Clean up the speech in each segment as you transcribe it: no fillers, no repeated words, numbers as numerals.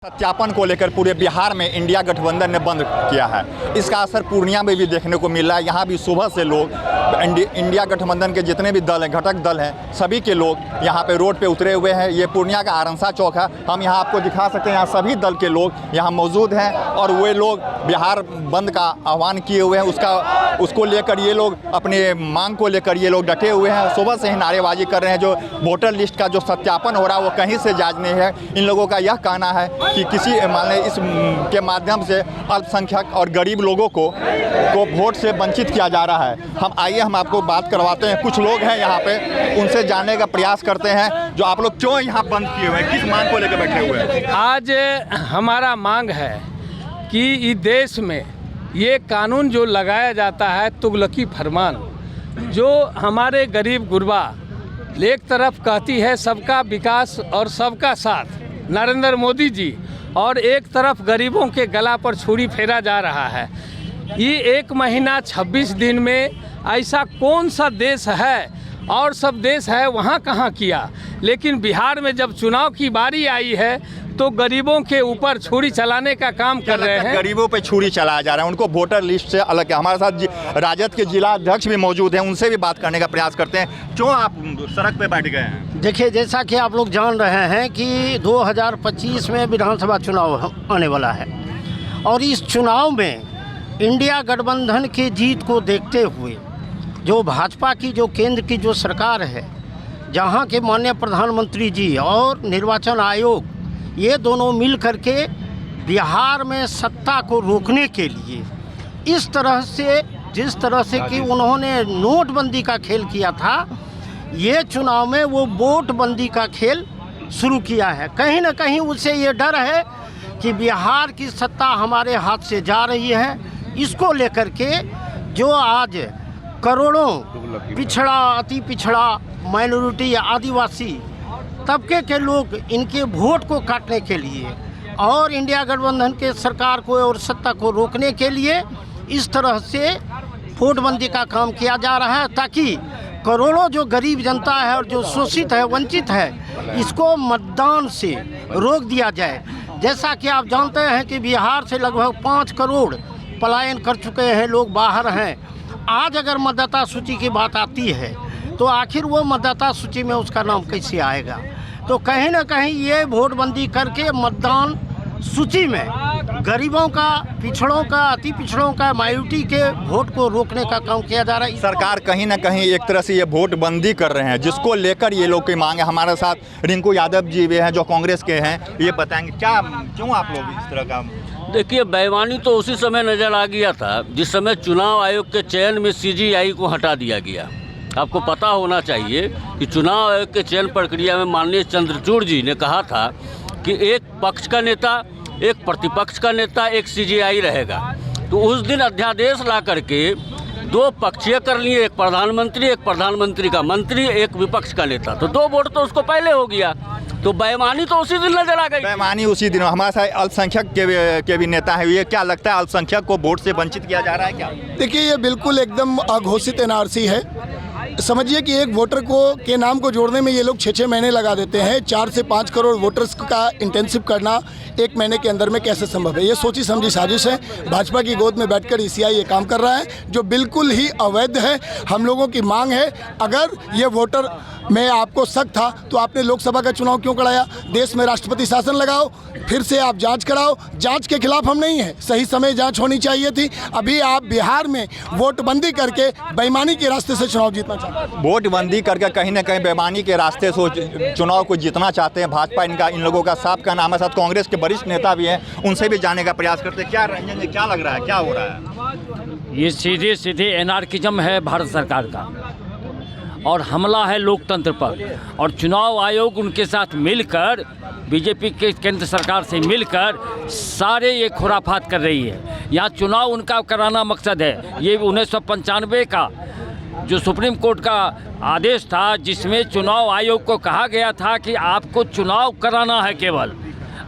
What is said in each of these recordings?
सत्यापन को लेकर पूरे बिहार में इंडिया गठबंधन ने बंद किया है। इसका असर पूर्णिया में भी देखने को मिल रहा है। यहाँ भी सुबह से लोग इंडिया गठबंधन के जितने भी दल हैं, घटक दल हैं, सभी के लोग यहाँ पे रोड पे उतरे हुए हैं। ये पूर्णिया का आरंसा चौक है। हम यहाँ आपको दिखा सकते हैं, यहाँ सभी दल के लोग यहाँ मौजूद हैं और वे लोग बिहार बंद का आह्वान किए हुए हैं। उसको लेकर ये लोग अपने मांग को लेकर ये लोग डटे हुए हैं। सुबह से ही नारेबाजी कर रहे हैं। जो वोटर लिस्ट का जो सत्यापन हो रहा है वो कहीं से जायज़ नहीं है। इन लोगों का यह कहना है कि किसी मान इस के माध्यम से अल्पसंख्यक और गरीब लोगों को वोट से वंचित किया जा रहा है। हम आपको बात करवाते हैं। कुछ लोग हैं यहाँ पे, उनसे जानने का प्रयास करते हैं जो आप लोग क्यों यहाँ बंद किए हुए हैं, किस मांग को लेकर बैठे हुए हैं। आज हमारा मांग है कि इस देश में ये कानून जो लगाया जाता है तुगलकी फरमान, जो हमारे गरीब गुरबा एक तरफ कहती है सबका विकास और सबका साथ नरेंद्र मोदी जी, और एक तरफ गरीबों के गला पर छुरी फेरा जा रहा है। ये 1 महीना 26 दिन में ऐसा कौन सा देश है, और सब देश है वहाँ कहाँ किया, लेकिन बिहार में जब चुनाव की बारी आई है तो गरीबों के ऊपर छुरी चलाने का काम कर रहे हैं। गरीबों पे छुरी चलाया जा रहा है, उनको वोटर लिस्ट से अलग है। हमारे साथ राजद के जिला अध्यक्ष भी मौजूद हैं, उनसे भी बात करने का प्रयास करते हैं। क्यों आप सड़क पे बैठ गए हैं? देखिए, जैसा कि आप लोग जान रहे हैं कि 2025 में विधानसभा चुनाव आने वाला है और इस चुनाव में इंडिया गठबंधन की जीत को देखते हुए जो भाजपा की जो केंद्र की जो सरकार है, जहां के माननीय प्रधानमंत्री जी और निर्वाचन आयोग, ये दोनों मिल करके बिहार में सत्ता को रोकने के लिए इस तरह से जिस तरह से कि उन्होंने नोटबंदी का खेल किया था, ये चुनाव में वो वोटबंदी का खेल शुरू किया है। कहीं ना कहीं उससे ये डर है कि बिहार की सत्ता हमारे हाथ से जा रही है। इसको लेकर के जो आज करोड़ों पिछड़ा, अति पिछड़ा, माइनॉरिटी या आदिवासी तबके के लोग इनके वोट को काटने के लिए और इंडिया गठबंधन के सरकार को और सत्ता को रोकने के लिए इस तरह से वोटबंदी का काम किया जा रहा है, ताकि करोड़ों जो गरीब जनता है और जो शोषित है, वंचित है, इसको मतदान से रोक दिया जाए। जैसा कि आप जानते हैं कि बिहार से लगभग 5 करोड़ पलायन कर चुके हैं, लोग बाहर हैं। आज अगर मतदाता सूची की बात आती है तो आखिर वो मतदाता सूची में उसका नाम कैसे आएगा? तो कहीं ना कहीं ये वोटबंदी करके मतदान सूची में गरीबों का, पिछड़ों का, अति पिछड़ों का, माइनॉरिटी के वोट को रोकने का काम किया जा रहा है। सरकार कहीं ना कहीं एक तरह से ये वोट बंदी कर रहे हैं, जिसको लेकर ये लोग की मांग है। हमारे साथ रिंकू यादव जी भी हैं जो कांग्रेस के हैं, ये बताएंगे क्यों आप लोग इस तरह का। देखिए, बेईमानी तो उसी समय नज़र आ गया था जिस समय चुनाव आयोग के चयन में CGI को हटा दिया गया। आपको पता होना चाहिए कि चुनाव आयोग के चयन प्रक्रिया में माननीय चंद्रचूड़ जी ने कहा था कि एक पक्ष का नेता, एक प्रतिपक्ष का नेता, एक CGI रहेगा। तो उस दिन अध्यादेश ला करके 2 पक्षीय कर लिए, एक प्रधानमंत्री का मंत्री, एक विपक्ष का नेता। तो 2 वोट तो उसको पहले हो गया। तो बेईमानी तो उसी दिन नजर आ गई। बेईमानी उसी दिन। हमारे साथ अल्पसंख्यक के भी नेता है, ये क्या लगता है, अल्पसंख्यक को वोट से वंचित किया जा रहा है क्या? देखिए, ये बिल्कुल एकदम अघोषित NRC है। समझिए कि एक वोटर को के नाम को जोड़ने में ये लोग 6-6 महीने लगा देते हैं। 4 से 5 करोड़ वोटर्स का इंटेंसिव करना 1 महीने के अंदर में कैसे संभव है? ये सोची समझी साजिश है। भाजपा की गोद में बैठकर ECI ये काम कर रहा है, जो बिल्कुल ही अवैध है। हम लोगों की मांग है, अगर ये वोटर में आपको शक था तो आपने लोकसभा का चुनाव क्यों कराया? देश में राष्ट्रपति शासन लगाओ, फिर से आप जांच कराओ। जांच के खिलाफ हम नहीं है, सही समय जांच होनी चाहिए थी। अभी आप बिहार में वोटबंदी करके बेईमानी के रास्ते से चुनाव जीतना चाहते हैं। वोटबंदी करके कहीं ना कहीं बेईमानी के रास्ते से चुनाव को जीतना चाहते हैं भाजपा। इन लोगों का साफ कहना। हमारे साथ कांग्रेस के वरिष्ठ नेता भी हैं, उनसे भी जानने का प्रयास करते हैं। क्या रंजन जी, क्या लग रहा है, क्या हो रहा है? ये सीधे एनार्किज्म है भारत सरकार का, और हमला है लोकतंत्र पर। और चुनाव आयोग उनके साथ मिलकर, बीजेपी के केंद्र सरकार से मिलकर सारे ये खुराफात कर रही है। यहाँ चुनाव उनका कराना मकसद है। ये 1995 का जो सुप्रीम कोर्ट का आदेश था, जिसमें चुनाव आयोग को कहा गया था कि आपको चुनाव कराना है, केवल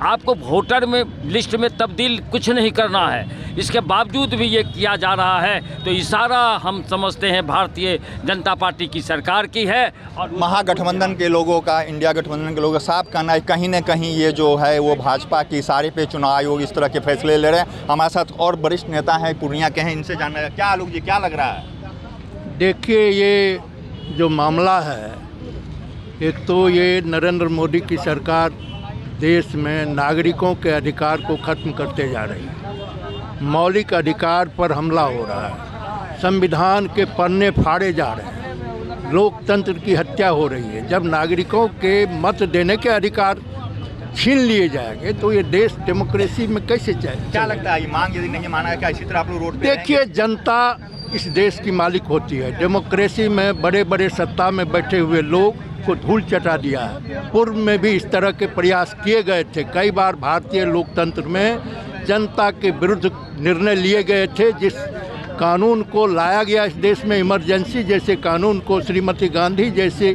आपको वोटर में लिस्ट में तब्दील कुछ नहीं करना है। इसके बावजूद भी ये किया जा रहा है, तो इशारा हम समझते हैं भारतीय जनता पार्टी की सरकार की है। और महागठबंधन के लोगों का, इंडिया गठबंधन के लोगों का साफ कहना है कहीं ना कहीं ये जो है वो भाजपा के इशारे पे चुनाव आयोग इस तरह के फैसले ले रहे हैं। हमारे साथ और वरिष्ठ नेता हैं पूर्णिया के हैं, इनसे जानना है। क्या आलोक जी, क्या लग रहा है? देखिए, ये जो मामला है, एक तो ये नरेंद्र मोदी की सरकार देश में नागरिकों के अधिकार को ख़त्म करते जा रही है। मौलिक अधिकार पर हमला हो रहा है, संविधान के पन्ने फाड़े जा रहे हैं, लोकतंत्र की हत्या हो रही है। जब नागरिकों के मत देने के अधिकार छीन लिए जाएंगे तो ये देश डेमोक्रेसी में कैसे जाएगा? क्या लगता है ये मांग यदि नहीं माना है, क्या इसी तरह आप लोग रोड पे देखिए, जनता इस देश की मालिक होती है। डेमोक्रेसी में बड़े बड़े सत्ता में बैठे हुए लोग को धूल चटा दिया है। पूर्व में भी इस तरह के प्रयास किए गए थे। कई बार भारतीय लोकतंत्र में जनता के विरुद्ध निर्णय लिए गए थे। जिस कानून को लाया गया इस देश में, इमरजेंसी जैसे कानून को, श्रीमती गांधी जैसे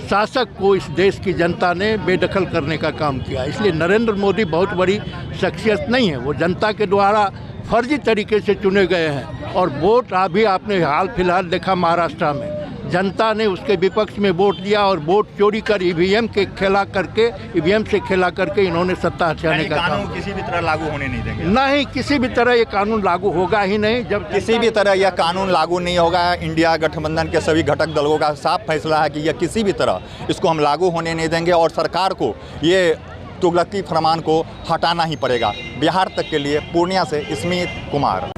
शासक को इस देश की जनता ने बेदखल करने का काम किया। इसलिए नरेंद्र मोदी बहुत बड़ी शख्सियत नहीं है, वो जनता के द्वारा फर्जी तरीके से चुने गए हैं। और वोट अभी आपने हाल फिलहाल देखा, महाराष्ट्र में जनता ने उसके विपक्ष में वोट दिया और वोट चोरी कर ईवीएम से खेला करके इन्होंने सत्ता हथियाने का काम। कानून किसी भी तरह लागू होने नहीं देंगे? नहीं, किसी भी तरह ये कानून लागू होगा ही नहीं। जब किसी भी तरह यह कानून लागू नहीं होगा। इंडिया गठबंधन के सभी घटक दलों का साफ फैसला है कि यह किसी भी तरह इसको हम लागू होने नहीं देंगे और सरकार को ये तुगलकी फरमान को हटाना ही पड़ेगा। बिहार तक के लिए पूर्णिया से स्मित कुमार।